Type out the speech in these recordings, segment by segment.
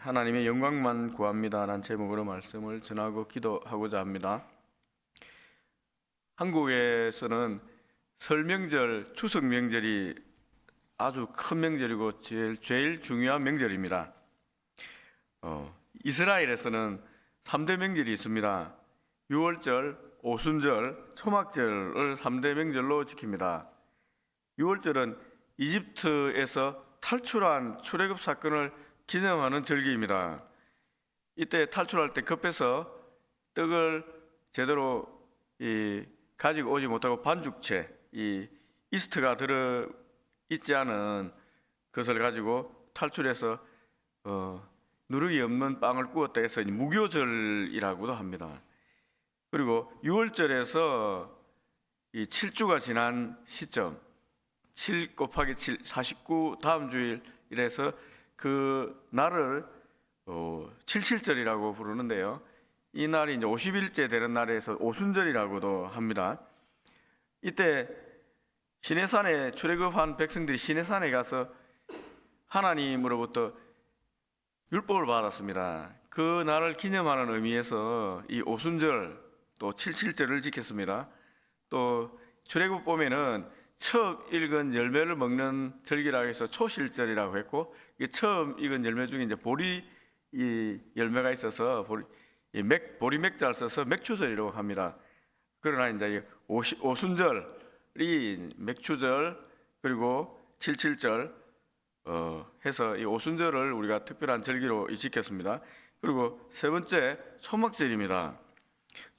하나님의 영광만 구합니다. 라는 제목으로 말씀을 전하고 기도하고자 합니다. 한국에서는 설 명절, 추석 명절이 아주 큰 명절이고 제일 중요한 명절입니다. 이스라엘에서는 3대 명절이 있습니다. 유월절, 오순절, 초막절을 3대 명절로 지킵니다. 유월절은 이집트에서 탈출한 출애굽 사건을 기념하는 절기입니다. 이때 탈출할 때 급해서 떡을 제대로 가지고 오지 못하고 반죽체, 이스트가 들어 있지 않은 것을 가지고 탈출해서 누룩이 없는 빵을 구웠다 해서 무교절이라고도 합니다. 그리고 6월절에서 이 7주가 지난 시점, 7 곱하기 7, 49 다음 주일 이래서 그 날을 77절이라고 부르는데요. 이 날이 이제 50일째 되는 날에서 오순절이라고도 합니다. 이때 시내산에 출애굽한 백성들이 시내산에 가서 하나님으로부터 율법을 받았습니다. 그 날을 기념하는 의미에서 이 오순절 또 77절을 지켰습니다. 또 출애굽 보면은 처음 익은 열매를 먹는 절기라고 해서 초실절이라고 했고, 처음 익은 열매 중에 이제 보리 이 열매가 있어서 보리맥자를 써서 맥추절이라고 합니다. 그러나 이제 오순절이 맥추절 그리고 77절 해서 이 오순절을 우리가 특별한 절기로 지켰습니다. 그리고 세 번째 초막절입니다.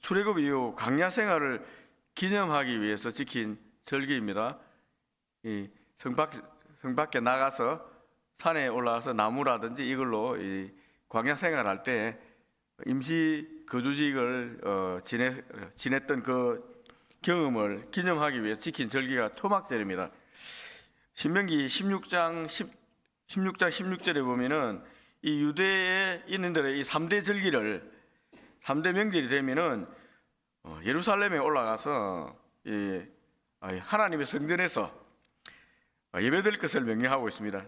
출애굽 이후 광야 생활을 기념하기 위해서 지킨 절기입니다. 성 밖에 나가서 산에 올라가서 나무라든지 이걸로 광야 생활할 때 임시 거주직을 지냈던 그 경험을 기념하기 위해 지킨 절기가 초막절입니다. 신명기 16장 16절에 보면은 이 유대에 있는들의 이 3대 절기를 3대 명절이 되면은 예루살렘에 올라가서 하나님의 성전에서 예배드릴 것을 명령하고 있습니다.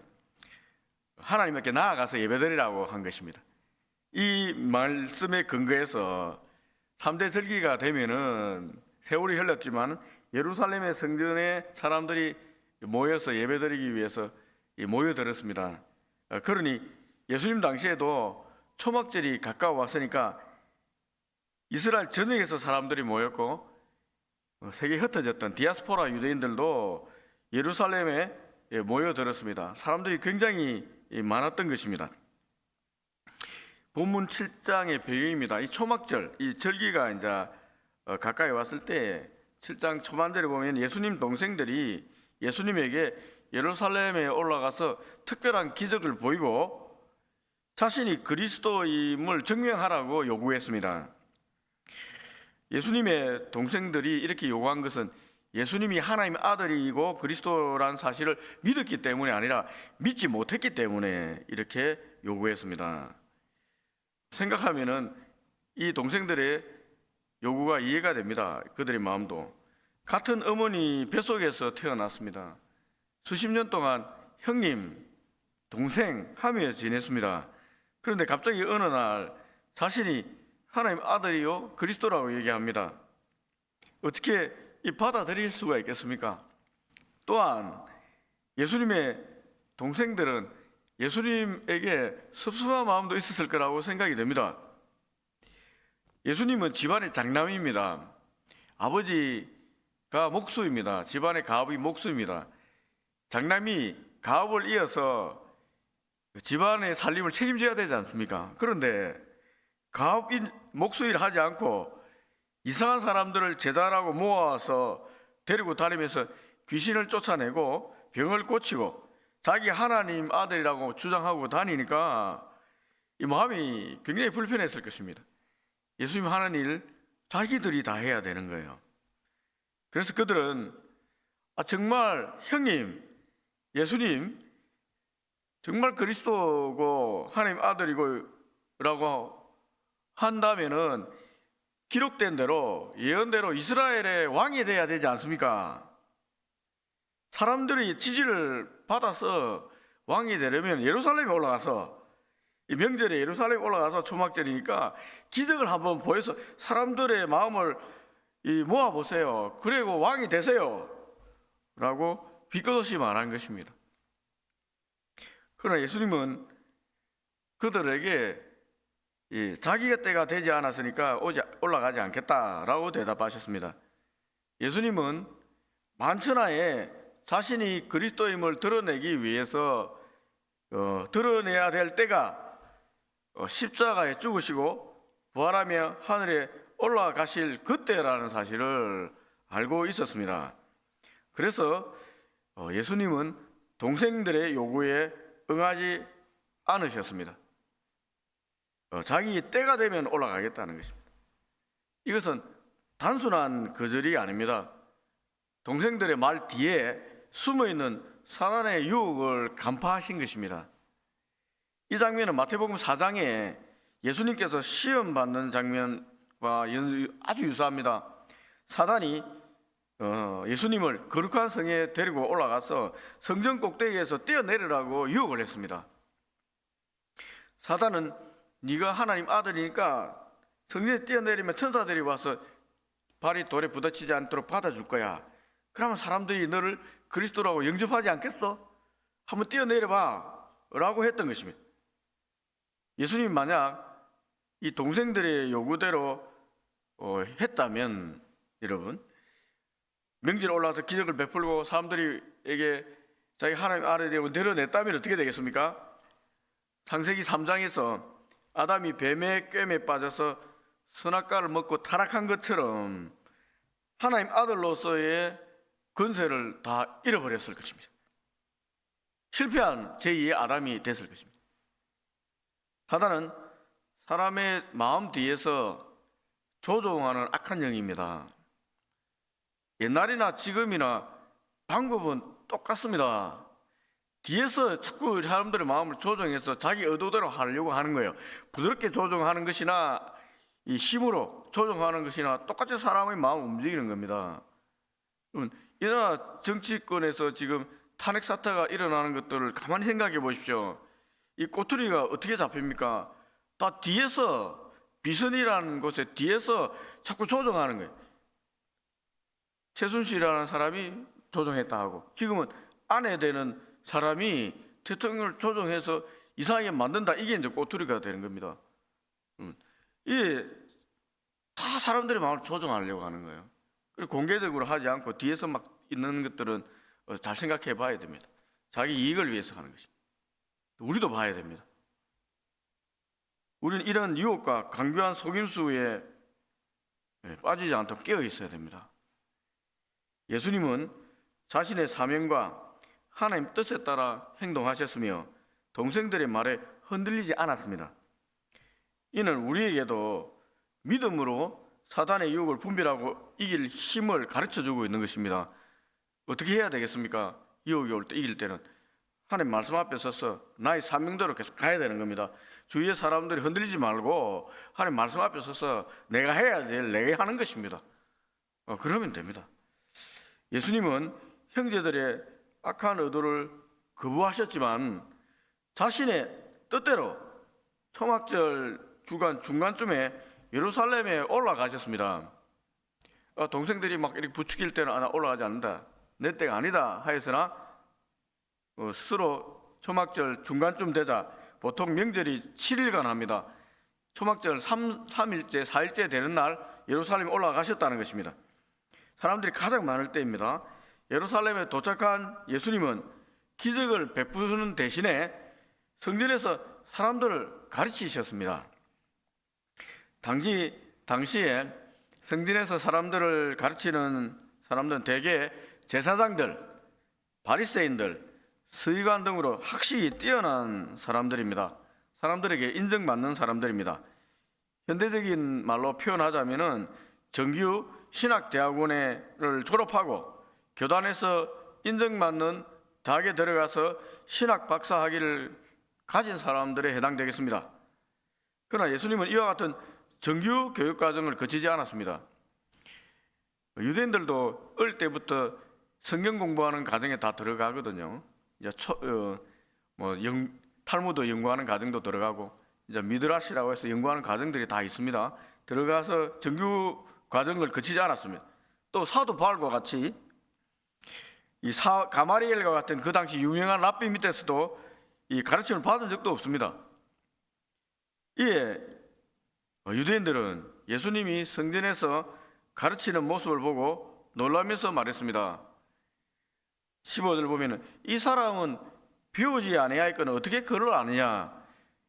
하나님께 나아가서 예배드리라고 한 것입니다. 이 말씀에 근거해서 3대 절기가 되면은 세월이 흘렀지만 예루살렘의 성전에 사람들이 모여서 예배드리기 위해서 모여들었습니다. 그러니 예수님 당시에도 초막절이 가까워 왔으니까 이스라엘 전역에서 사람들이 모였고 세계에 흩어졌던 디아스포라 유대인들도 예루살렘에 모여들었습니다. 사람들이 굉장히 많았던 것입니다. 본문 7장의 배경입니다. 이 초막절, 이 절기가 이제 가까이 왔을 때 7장 초반절에 보면 예수님 동생들이 예수님에게 예루살렘에 올라가서 특별한 기적을 보이고 자신이 그리스도임을 증명하라고 요구했습니다. 예수님의 동생들이 이렇게 요구한 것은 예수님이 하나님의 아들이고 그리스도라는 사실을 믿었기 때문이 아니라 믿지 못했기 때문에 이렇게 요구했습니다. 생각하면은 이 동생들의 요구가 이해가 됩니다. 그들의 마음도. 같은 어머니 뱃속에서 태어났습니다. 수십 년 동안 형님, 동생 하며 지냈습니다. 그런데 갑자기 어느 날 자신이 하나님 아들이요 그리스도라고 얘기합니다. 어떻게 받아들일 수가 있겠습니까? 또한 예수님의 동생들은 예수님에게 섭섭한 마음도 있었을 거라고 생각이 됩니다. 예수님은 집안의 장남입니다. 아버지가 목수입니다. 집안의 가업이 목수입니다. 장남이 가업을 이어서 집안의 살림을 책임져야 되지 않습니까? 그런데 가업인 목수일 하지 않고 이상한 사람들을 제자라고 모아서 데리고 다니면서 귀신을 쫓아내고 병을 고치고 자기 하나님 아들이라고 주장하고 다니니까 이 마음이 굉장히 불편했을 것입니다. 예수님 하는 일 자기들이 다 해야 되는 거예요. 그래서 그들은 정말 형님, 예수님 정말 그리스도고 하나님 아들이고 라고 한다면은 기록된 대로 예언대로 이스라엘의 왕이 돼야 되지 않습니까? 사람들이 지지를 받아서 왕이 되려면 예루살렘에 올라가서 이 명절에 예루살렘 올라가서 초막절이니까 기적을 한번 보여서 사람들의 마음을 모아보세요. 그리고 왕이 되세요. 라고 비꼬듯이 말한 것입니다. 그러나 예수님은 그들에게 자기가 때가 되지 않았으니까 올라가지 않겠다라고 대답하셨습니다. 예수님은 만천하에 자신이 그리스도임을 드러내기 위해서 드러내야 될 때가 십자가에 죽으시고 부활하며 하늘에 올라가실 그때라는 사실을 알고 있었습니다. 그래서 예수님은 동생들의 요구에 응하지 않으셨습니다. 자기 때가 되면 올라가겠다는 것입니다. 이것은 단순한 거절이 아닙니다. 동생들의 말 뒤에 숨어있는 사단의 유혹을 간파하신 것입니다. 이 장면은 마태복음 4장에 예수님께서 시험 받는 장면과 아주 유사합니다. 사단이 예수님을 거룩한 성에 데리고 올라가서 성전 꼭대기에서 뛰어내리라고 유혹을 했습니다. 사단은 네가 하나님 아들이니까 성전에 뛰어내리면 천사들이 와서 발이 돌에 부딪히지 않도록 받아줄 거야. 그러면 사람들이 너를 그리스도라고 영접하지 않겠어? 한번 뛰어내려봐 라고 했던 것입니다. 예수님이 만약 이 동생들의 요구대로 했다면 여러분 명절에 올라와서 기적을 베풀고 사람들에게 자기 하나님 아들이 되고 내려냈다면 어떻게 되겠습니까? 창세기 3장에서 아담이 뱀의 꿰매에 빠져서 선악과를 먹고 타락한 것처럼 하나님 아들로서의 권세를 다 잃어버렸을 것입니다. 실패한 제2의 아담이 됐을 것입니다. 사단은 사람의 마음 뒤에서 조종하는 악한 영입니다. 옛날이나 지금이나 방법은 똑같습니다. 뒤에서 자꾸 사람들의 마음을 조종해서 자기 의도대로 하려고 하는 거예요. 부드럽게 조종하는 것이나 이 힘으로 조종하는 것이나 똑같이 사람의 마음을 움직이는 겁니다. 이 나라 정치권에서 지금 탄핵 사태가 일어나는 것들을 가만히 생각해 보십시오. 이 꼬투리가 어떻게 잡힙니까? 다 뒤에서 비선이라는 곳에 뒤에서 자꾸 조종하는 거예요. 최순실이라는 사람이 조종했다 하고 지금은 아내 되는 사람이 대통령을 조종해서 이상하게 만든다. 이게 이제 꼬투리가 되는 겁니다. 이게 다 사람들의 마음을 조종하려고 하는 거예요. 그리고 공개적으로 하지 않고 뒤에서 막 있는 것들은 잘 생각해 봐야 됩니다. 자기 이익을 위해서 하는 것입니다. 우리도 봐야 됩니다. 우리는 이런 유혹과 강교한 속임수에 빠지지 않도록 깨어 있어야 됩니다. 예수님은 자신의 사명과 하나님 뜻에 따라 행동하셨으며 동생들의 말에 흔들리지 않았습니다. 이는 우리에게도 믿음으로 사단의 유혹을 분별하고 이길 힘을 가르쳐주고 있는 것입니다. 어떻게 해야 되겠습니까? 유혹이 올 때 이길 때는 하나님 말씀 앞에 서서 나의 사명대로 계속 가야 되는 겁니다. 주위의 사람들이 흔들리지 말고 하나님 말씀 앞에 서서 내가 해야 될 내가 하는 것입니다. 그러면 됩니다. 예수님은 형제들의 악한 의도를 거부하셨지만 자신의 뜻대로 초막절 주간 중간쯤에 예루살렘에 올라가셨습니다. 동생들이 막 이렇게 부추길 때는 나 올라가지 않는다. 내 때가 아니다 하였으나 스스로 초막절 중간쯤 되자 보통 명절이 7일간 합니다. 초막절 3일째 4일째 되는 날 예루살렘에 올라가셨다는 것입니다. 사람들이 가장 많을 때입니다. 예루살렘에 도착한 예수님은 기적을 베푸는 대신에 성전에서 사람들을 가르치셨습니다. 당시에 성전에서 사람들을 가르치는 사람들은 대개 제사장들, 바리새인들, 서기관 등으로 학식이 뛰어난 사람들입니다. 사람들에게 인정받는 사람들입니다. 현대적인 말로 표현하자면은 정규 신학대학원을 졸업하고 교단에서 인정받는 대학에 들어가서 신학 박사 학위를 가진 사람들에 해당되겠습니다. 그러나 예수님은 이와 같은 정규 교육 과정을 거치지 않았습니다. 유대인들도 어릴 때부터 성경 공부하는 과정에 다 들어가거든요. 이제 탈무드 연구하는 과정도 들어가고 이제 미드라시라고 해서 연구하는 과정들이 다 있습니다. 들어가서 정규 과정을 거치지 않았습니다. 또 사도 바울과 같이 가마리엘과 같은 그 당시 유명한 랍비 밑에서도 이 가르침을 받은 적도 없습니다. 이에 유대인들은 예수님이 성전에서 가르치는 모습을 보고 놀라면서 말했습니다. 15절 보면은 이 사람은 배우지 아니하였거늘 어떻게 글을 아느냐.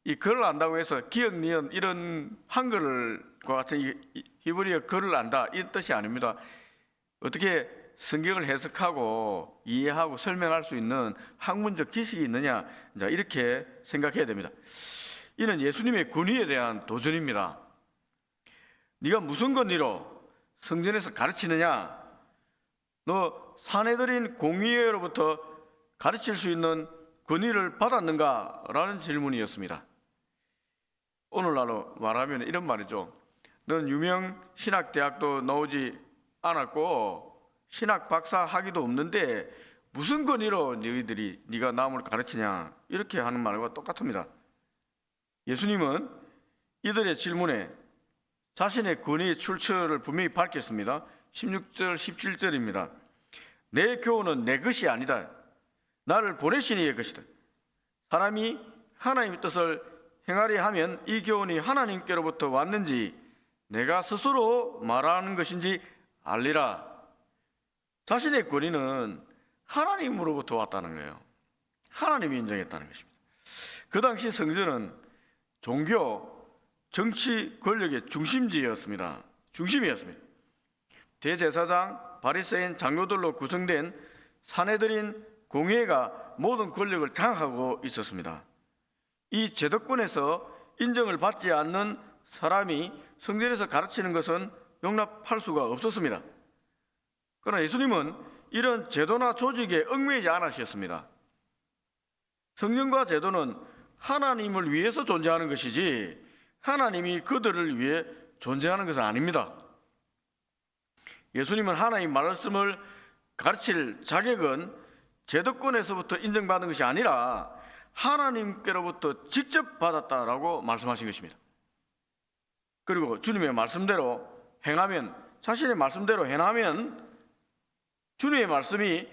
이 글을 안다고 해서 기억, 니은 이런 한글과 같은 히브리어 글을 안다 이 뜻이 아닙니다. 어떻게 성경을 해석하고 이해하고 설명할 수 있는 학문적 지식이 있느냐, 이렇게 생각해야 됩니다. 이는 예수님의 권위에 대한 도전입니다. 네가 무슨 권위로 성전에서 가르치느냐? 너 사내들인 공의회로부터 가르칠 수 있는 권위를 받았는가? 라는 질문이었습니다. 오늘날로 말하면 이런 말이죠. 넌 유명 신학대학도 나오지 않았고 신학 박사 학위도 없는데 무슨 권위로 너희들이 네가 남을 가르치냐? 이렇게 하는 말과 똑같습니다. 예수님은 이들의 질문에 자신의 권위의 출처를 분명히 밝혔습니다. 16절, 17절입니다. 내 교훈은 내 것이 아니다. 나를 보내신 이의 것이다. 사람이 하나님의 뜻을 행하려 하면 이 교훈이 하나님께로부터 왔는지 내가 스스로 말하는 것인지 알리라. 자신의 권위는 하나님으로부터 왔다는 거예요. 하나님이 인정했다는 것입니다. 그 당시 성전은 종교, 정치, 권력의 중심지였습니다. 중심이었습니다. 대제사장, 바리새인, 장로들로 구성된 사내들인 공회가 모든 권력을 장악하고 있었습니다. 이 제도권에서 인정을 받지 않는 사람이 성전에서 가르치는 것은 용납할 수가 없었습니다. 그러나 예수님은 이런 제도나 조직에 얽매이지 않으셨습니다. 성경과 제도는 하나님을 위해서 존재하는 것이지 하나님이 그들을 위해 존재하는 것은 아닙니다. 예수님은 하나님 말씀을 가르칠 자격은 제도권에서부터 인정받은 것이 아니라 하나님께로부터 직접 받았다라고 말씀하신 것입니다. 그리고 주님의 말씀대로 행하면, 자신의 말씀대로 행하면 주님의 말씀이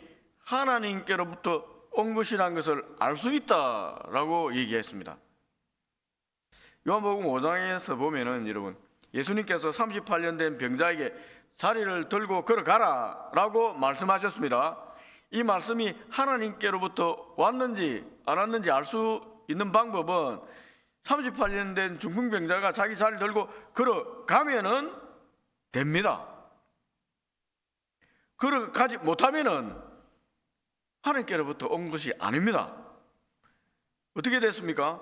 하나님께로부터 온 것이라는 것을 알 수 있다라고 얘기했습니다. 요한복음 5장에서 보면은 여러분, 예수님께서 38년 된 병자에게 자리를 들고 걸어가라 라고 말씀하셨습니다. 이 말씀이 하나님께로부터 왔는지 안 왔는지 알 수 있는 방법은 38년 된 중풍병자가 자기 자리를 들고 걸어가면은 됩니다. 걸어가지 못하면은 하나님께로부터 온 것이 아닙니다. 어떻게 됐습니까?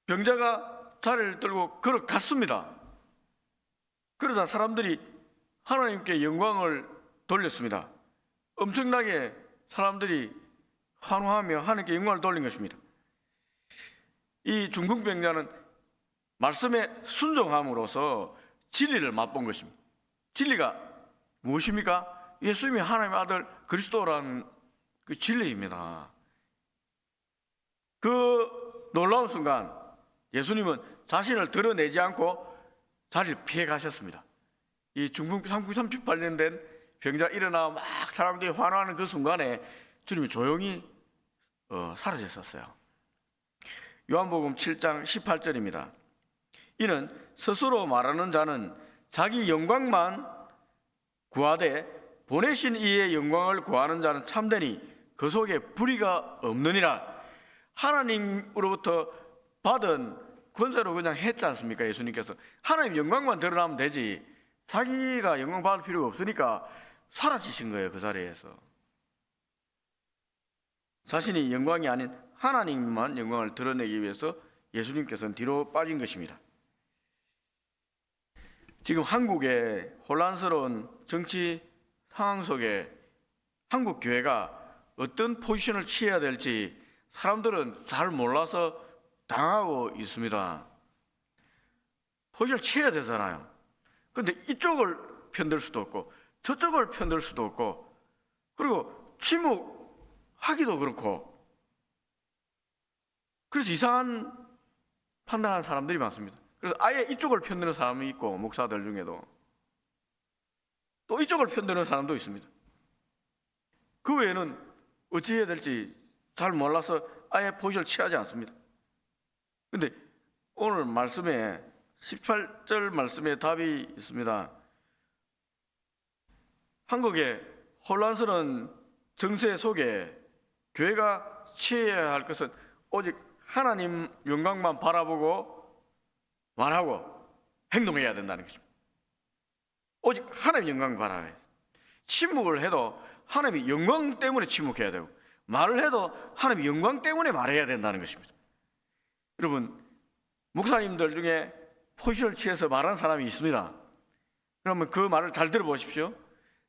병자가 자리를 들고 걸어갔습니다. 그러자 사람들이 하나님께 영광을 돌렸습니다. 엄청나게 사람들이 환호하며 하나님께 영광을 돌린 것입니다. 이 중풍병자는 말씀에 순종함으로써 진리를 맛본 것입니다. 진리가 무엇입니까? 예수님이 하나님의 아들 그리스도라는 그 진리입니다. 그 놀라운 순간 예수님은 자신을 드러내지 않고 자리를 피해 가셨습니다. 이 중풍 38년 된 병자 일어나 막 사람들이 환호하는 그 순간에 주님이 조용히 사라졌었어요. 요한복음 7장 18절입니다. 이는 스스로 말하는 자는 자기 영광만 구하되 보내신 이의 영광을 구하는 자는 참되니 그 속에 불의가 없느니라. 하나님으로부터 받은 권세로 그냥 했지 않습니까? 예수님께서 하나님 영광만 드러나면 되지 자기가 영광 받을 필요가 없으니까 사라지신 거예요. 그 자리에서 자신이 영광이 아닌 하나님만 영광을 드러내기 위해서 예수님께서는 뒤로 빠진 것입니다. 지금 한국의 혼란스러운 정치 상황 속에 한국 교회가 어떤 포지션을 취해야 될지 사람들은 잘 몰라서 당하고 있습니다. 포지션을 취해야 되잖아요. 그런데 이쪽을 편들 수도 없고 저쪽을 편들 수도 없고 그리고 침묵하기도 그렇고 그래서 이상한 판단하는 사람들이 많습니다. 그래서 아예 이쪽을 편드는 사람이 있고, 목사들 중에도 또 이쪽을 편드는 사람도 있습니다. 그 외에는 어찌해야 될지 잘 몰라서 아예 포지션을 취하지 않습니다. 근데 오늘 말씀에 18절 말씀에 답이 있습니다. 한국의 혼란스러운 정세 속에 교회가 취해야 할 것은 오직 하나님 영광만 바라보고 말하고 행동해야 된다는 것입니다. 오직 하나님 영광 바라봐야 돼요. 침묵을 해도 하나님의 영광 때문에 침묵해야 되고, 말을 해도 하나님의 영광 때문에 말해야 된다는 것입니다. 여러분, 목사님들 중에 포지션을 취해서 말하는 사람이 있습니다. 그러면 그 말을 잘 들어보십시오.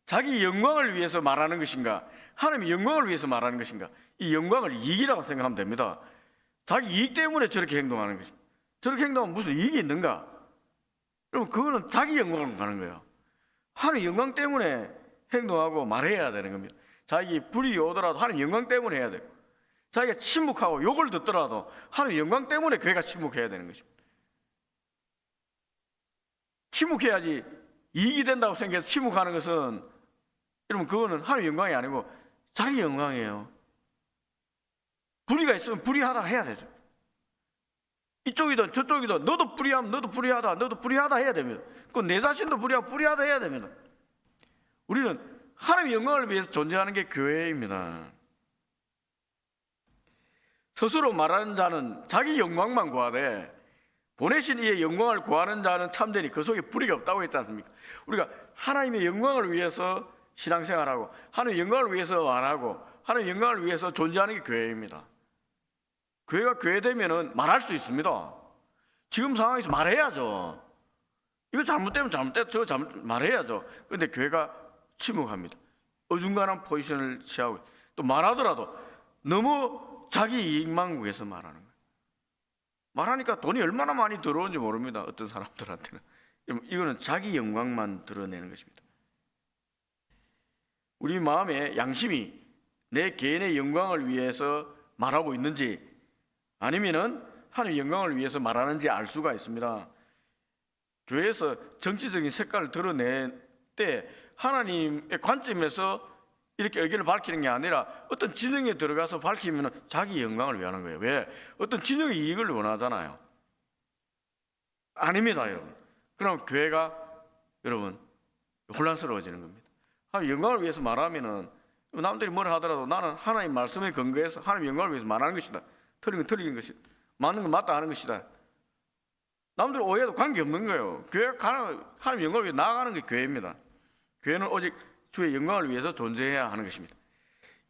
자기 영광을 위해서 말하는 것인가, 하나님의 영광을 위해서 말하는 것인가, 이 영광을 이익이라고 생각하면 됩니다. 자기 이익 때문에 저렇게 행동하는 것입니다. 저렇게 행동하면 무슨 이익이 있는가? 그럼 그거는 자기 영광을 가는 거예요. 하나님 영광 때문에 행동하고 말해야 되는 겁니다. 자기 불이 오더라도 하나님 영광 때문에 해야 되고, 자기가 침묵하고 욕을 듣더라도 하나님 영광 때문에 그가 침묵해야 되는 것입니다. 침묵해야지 이익이 된다고 생각해서 침묵하는 것은, 여러분, 그거는 하나님 영광이 아니고 자기 영광이에요. 불의가 있으면 불의하다 해야 되죠. 이쪽이든 저쪽이든 너도 불의하면 너도 불의하다 해야 됩니다. 그건 내 자신도 불의하고 불의하다 해야 됩니다. 우리는 하나님의 영광을 위해서 존재하는 게 교회입니다. 스스로 말하는 자는 자기 영광만 구하되 보내신 이의 영광을 구하는 자는 참되니 그 속에 불의가 없다고 했지 않습니까? 우리가 하나님의 영광을 위해서 신앙생활하고, 하나님의 영광을 위해서 말하고, 하나님의 영광을 위해서 존재하는 게 교회입니다. 교회가 교회되면은 말할 수 있습니다. 지금 상황에서 말해야죠. 이거 잘못되면 잘못됐다, 저거 잘못 말해야죠. 그런데 교회가 침묵합니다. 어중간한 포지션을 취하고, 또 말하더라도 너무 자기 이익만 위해서 말하는 거예요. 말하니까 돈이 얼마나 많이 들어오는지 모릅니다. 어떤 사람들한테는. 이거는 자기 영광만 드러내는 것입니다. 우리 마음의 양심이 내 개인의 영광을 위해서 말하고 있는지, 아니면은 하나님의 영광을 위해서 말하는지 알 수가 있습니다. 교회에서 정치적인 색깔을 드러낼 때 하나님의 관점에서 이렇게 의견을 밝히는 게 아니라 어떤 진영에 들어가서 밝히면 자기 영광을 위하는 거예요. 왜? 어떤 진영의 이익을 원하잖아요. 아닙니다, 여러분. 그럼 교회가, 여러분, 혼란스러워지는 겁니다. 영광을 위해서 말하면은 남들이 뭐라 하더라도 나는 하나님 말씀에 근거해서 하나님 영광을 위해서 말하는 것이다. 틀린 건 틀린 것이다. 맞는 건 맞다 하는 것이다. 남들 오해도 관계없는 거예요. 교회가 하나님 영광을 위해 나아가는 게 교회입니다. 교회는 오직 주의 영광을 위해서 존재해야 하는 것입니다.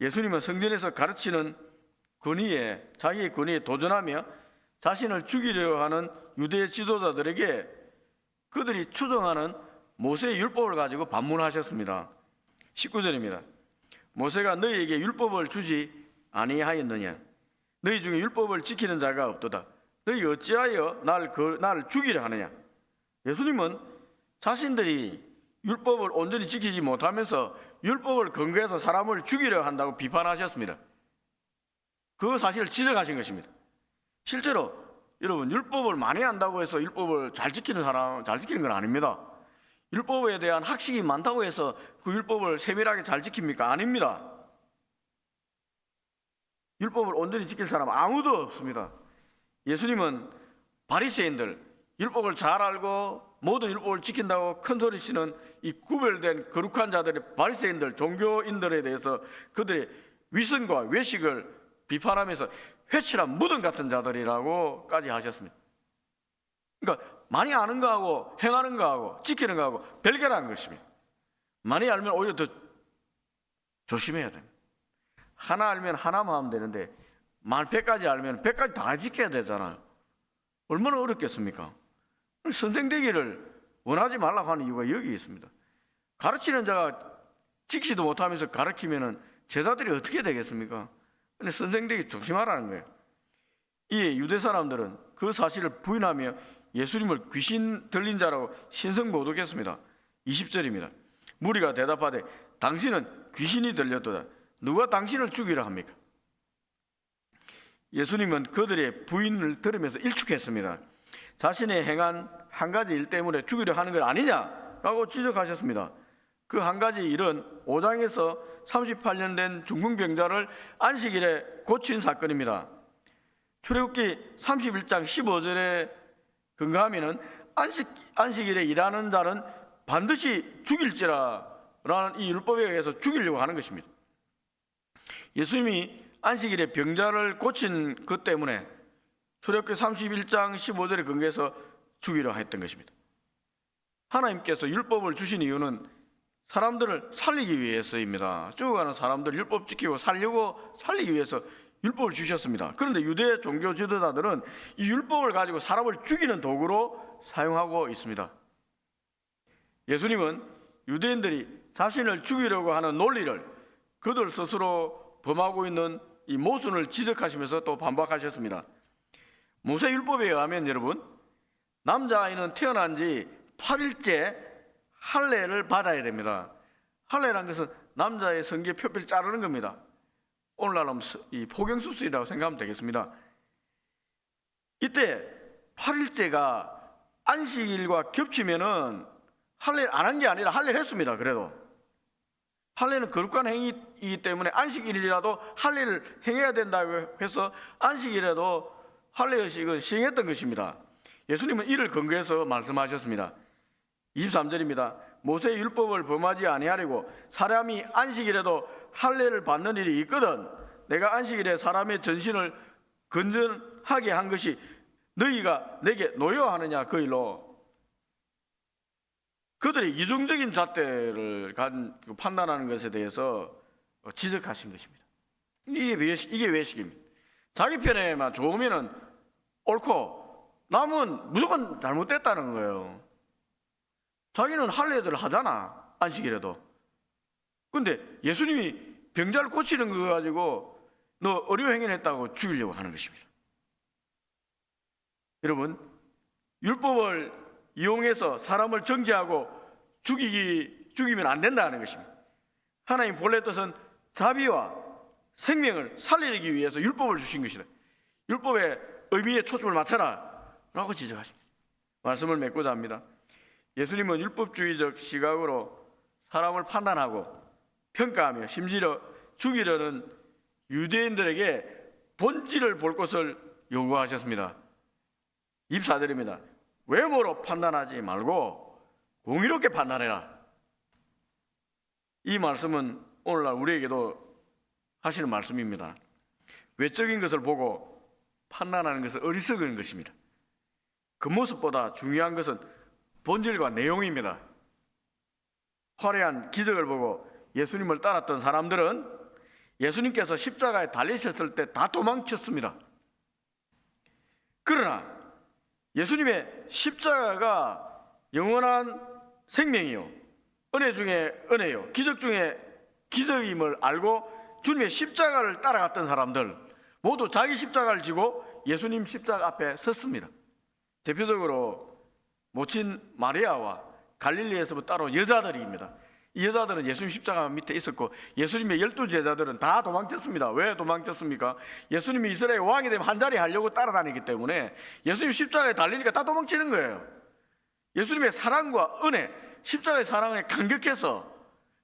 예수님은 성전에서 가르치는 권위에, 자기의 권위에 도전하며 자신을 죽이려 하는 유대 지도자들에게 그들이 추정하는 모세의 율법을 가지고 반문하셨습니다. 19절입니다. 모세가 너희에게 율법을 주지 아니하였느냐? 너희 중에 율법을 지키는 자가 없도다. 너희 어찌하여 나를 죽이려 하느냐? 예수님은 자신들이 율법을 온전히 지키지 못하면서 율법을 근거해서 사람을 죽이려 한다고 비판하셨습니다. 그 사실을 지적하신 것입니다. 실제로 여러분, 율법을 많이 한다고 해서 율법을 잘 지키는 사람 잘 지키는 건 아닙니다. 율법에 대한 학식이 많다고 해서 그 율법을 세밀하게 잘 지킵니까? 아닙니다. 율법을 온전히 지킬 사람 아무도 없습니다. 예수님은 바리새인들, 율법을 잘 알고 모든 율법을 지킨다고 큰소리치는 이 구별된 거룩한 자들의 바리새인들, 종교인들에 대해서 그들의 위선과 외식을 비판하면서 회칠한 무덤 같은 자들이라고까지 하셨습니다. 그러니까 많이 아는 거하고 행하는 거하고 지키는 거하고 별개라는 것입니다. 많이 알면 오히려 더 조심해야 됩니다. 하나 알면 하나만 하면 되는데 100가지 알면 100가지 다 지켜야 되잖아요. 얼마나 어렵겠습니까? 선생 되기를 원하지 말라고 하는 이유가 여기 있습니다. 가르치는 자가 지키지도 못하면서 가르치면 제자들이 어떻게 되겠습니까? 근데 선생 되기 조심하라는 거예요. 이에 유대 사람들은 그 사실을 부인하며 예수님을 귀신 들린 자라고 신성모독했습니다. 20절입니다. 무리가 대답하되 당신은 귀신이 들렸도다. 누가 당신을 죽이라 합니까? 예수님은 그들의 부인을 들으면서 일축했습니다. 자신의 행한 한 가지 일 때문에 죽이려 하는 것 아니냐라고 지적하셨습니다. 그 한 가지 일은 5장에서 38년 된 중풍병자를 안식일에 고친 사건입니다. 출애굽기 31장 15절에 근거하면은 안식일에 일하는 자는 반드시 죽일지라라는 이 율법에 의해서 죽이려고 하는 것입니다. 예수님이 안식일에 병자를 고친 것 때문에 출애굽기 31장 15절에 근거해서 죽이려 했던 것입니다. 하나님께서 율법을 주신 이유는 사람들을 살리기 위해서입니다. 죽어가는 사람들 율법 지키고 살리기 위해서 율법을 주셨습니다. 그런데 유대 종교 지도자들은 이 율법을 가지고 사람을 죽이는 도구로 사용하고 있습니다. 예수님은 유대인들이 자신을 죽이려고 하는 논리를 그들 스스로 범하고 있는 이 모순을 지적하시면서 또 반박하셨습니다. 모세 율법에 의하면 여러분, 남자아이는 태어난 지 8일째 할례를 받아야 됩니다. 할례라는 것은 남자의 성기의 표피를 자르는 겁니다. 오늘날은 이 포경수술이라고 생각하면 되겠습니다. 이때 8일째가 안식일과 겹치면은 할례를 안 한 게 아니라 할례를 했습니다. 그래도 할례는 거룩한 행위이기 때문에 안식일이라도 할례를 행해야 된다고 해서 안식일에도 할례의식을 시행했던 것입니다. 예수님은 이를 근거해서 말씀하셨습니다. 23절입니다. 모세의 율법을 범하지 아니하려고 사람이 안식일에도 할례를 받는 일이 있거든 내가 안식일에 사람의 전신을 건전하게 한 것이 너희가 내게 노여하느냐 그 일로. 그들이 이중적인 잣대를 판단하는 것에 대해서 지적하신 것입니다. 이게 외식입니다. 자기 편에만 좋으면 옳고 남은 무조건 잘못됐다는 거예요. 자기는 할례들을 하잖아, 안식일에도. 근데 예수님이 병자를 고치는 거 가지고 너 어려행위를 했다고 죽이려고 하는 것입니다. 여러분, 율법을 이용해서 사람을 정죄하고 죽이면 안 된다는 것입니다. 하나님 본래 뜻은 자비와 생명을 살리기 위해서 율법을 주신 것이다. 율법의 의미에 초점을 맞춰라 라고 지적하십니다. 말씀을 맺고자 합니다. 예수님은 율법주의적 시각으로 사람을 판단하고 평가하며 심지어 죽이려는 유대인들에게 본질을 볼 것을 요구하셨습니다. 24절입니다. 외모로 판단하지 말고 공의롭게 판단해라. 이 말씀은 오늘날 우리에게도 하시는 말씀입니다. 외적인 것을 보고 판단하는 것은 어리석은 것입니다. 겉모습보다 중요한 것은 본질과 내용입니다. 화려한 기적을 보고 예수님을 따랐던 사람들은 예수님께서 십자가에 달리셨을 때 다 도망쳤습니다. 그러나 예수님의 십자가가 영원한 생명이요, 은혜 중에 은혜요, 기적 중에 기적임을 알고 주님의 십자가를 따라갔던 사람들 모두 자기 십자가를 지고 예수님 십자가 앞에 섰습니다. 대표적으로 모친 마리아와 갈릴리에서부터 따로 여자들입니다. 이 여자들은 예수님 십자가 밑에 있었고 예수님의 12제자들은 다 도망쳤습니다. 왜 도망쳤습니까? 예수님이 이스라엘 왕이 되면 한자리 하려고 따라다니기 때문에 예수님 십자가에 달리니까 다 도망치는 거예요. 예수님의 사랑과 은혜, 십자가의 사랑에 감격해서,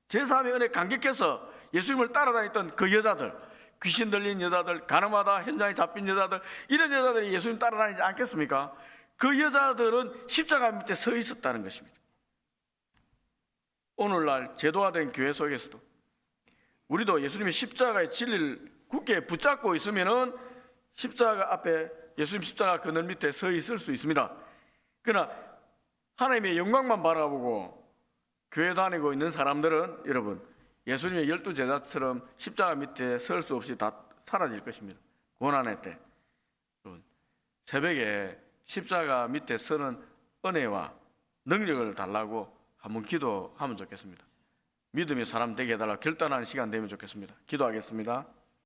제3의 은혜에 감격해서 예수님을 따라다녔던 그 여자들, 귀신 들린 여자들, 가늠하다 현장에 잡힌 여자들, 이런 여자들이 예수님 따라다니지 않겠습니까? 그 여자들은 십자가 밑에 서 있었다는 것입니다. 오늘날 제도화된 교회 속에서도 우리도 예수님의 십자가의 진리를 굳게 붙잡고 있으면은 십자가 앞에, 예수님 십자가 그늘 밑에 서 있을 수 있습니다. 그러나 하나님의 영광만 바라보고 교회 다니고 있는 사람들은 여러분, 예수님의 12제자처럼 십자가 밑에 설 수 없이 다 사라질 것입니다. 고난의 때 새벽에 십자가 밑에 서는 은혜와 능력을 달라고 한번 기도하면 좋겠습니다. 믿음의 사람 되게 해달라 결단하는 시간 되면 좋겠습니다. 기도하겠습니다.